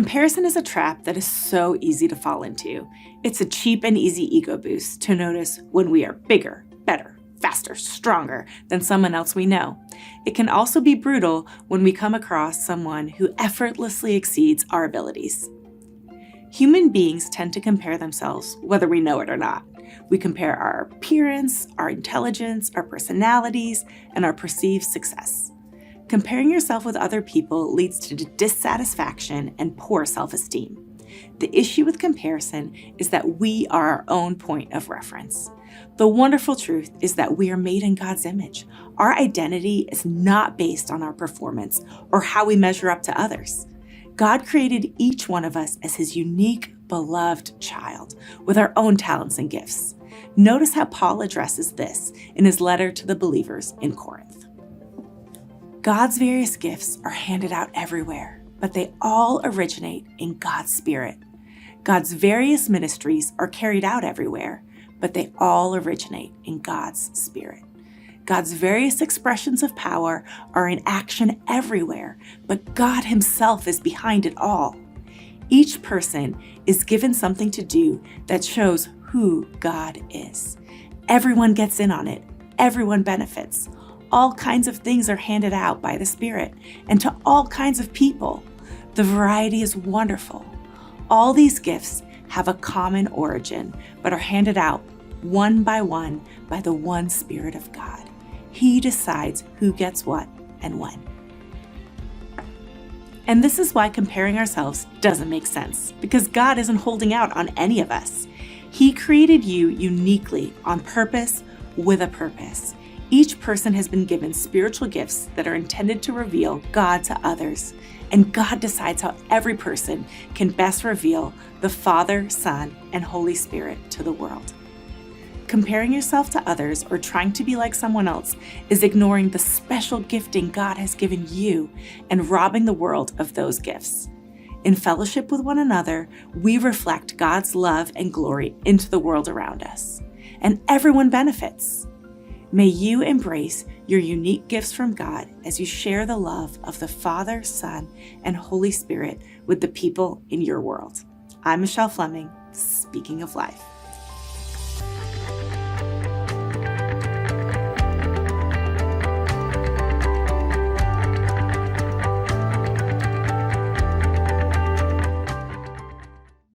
Comparison is a trap that is so easy to fall into. It's a cheap and easy ego boost to notice when we are bigger, better, faster, stronger than someone else we know. It can also be brutal when we come across someone who effortlessly exceeds our abilities. Human beings tend to compare themselves, whether we know it or not. We compare our appearance, our intelligence, our personalities, and our perceived success. Comparing yourself with other people leads to dissatisfaction and poor self-esteem. The issue with comparison is that we are our own point of reference. The wonderful truth is that we are made in God's image. Our identity is not based on our performance or how we measure up to others. God created each one of us as his unique, beloved child with our own talents and gifts. Notice how Paul addresses this in his letter to the believers in Corinth. God's various gifts are handed out everywhere, but they all originate in God's Spirit. God's various ministries are carried out everywhere, but they all originate in God's Spirit. God's various expressions of power are in action everywhere, but God himself is behind it all. Each person is given something to do that shows who God is. Everyone gets in on it. Everyone benefits. All kinds of things are handed out by the Spirit and to all kinds of people. The variety is wonderful. All these gifts have a common origin, but are handed out one by the one Spirit of God. He decides who gets what and when. And this is why comparing ourselves doesn't make sense, because God isn't holding out on any of us. He created you uniquely on purpose with a purpose. Each person has been given spiritual gifts that are intended to reveal God to others, and God decides how every person can best reveal the Father, Son, and Holy Spirit to the world. Comparing yourself to others or trying to be like someone else is ignoring the special gifting God has given you and robbing the world of those gifts. In fellowship with one another, we reflect God's love and glory into the world around us, and everyone benefits. May you embrace your unique gifts from God as you share the love of the Father, Son, and Holy Spirit with the people in your world. I'm Michelle Fleming, speaking of life.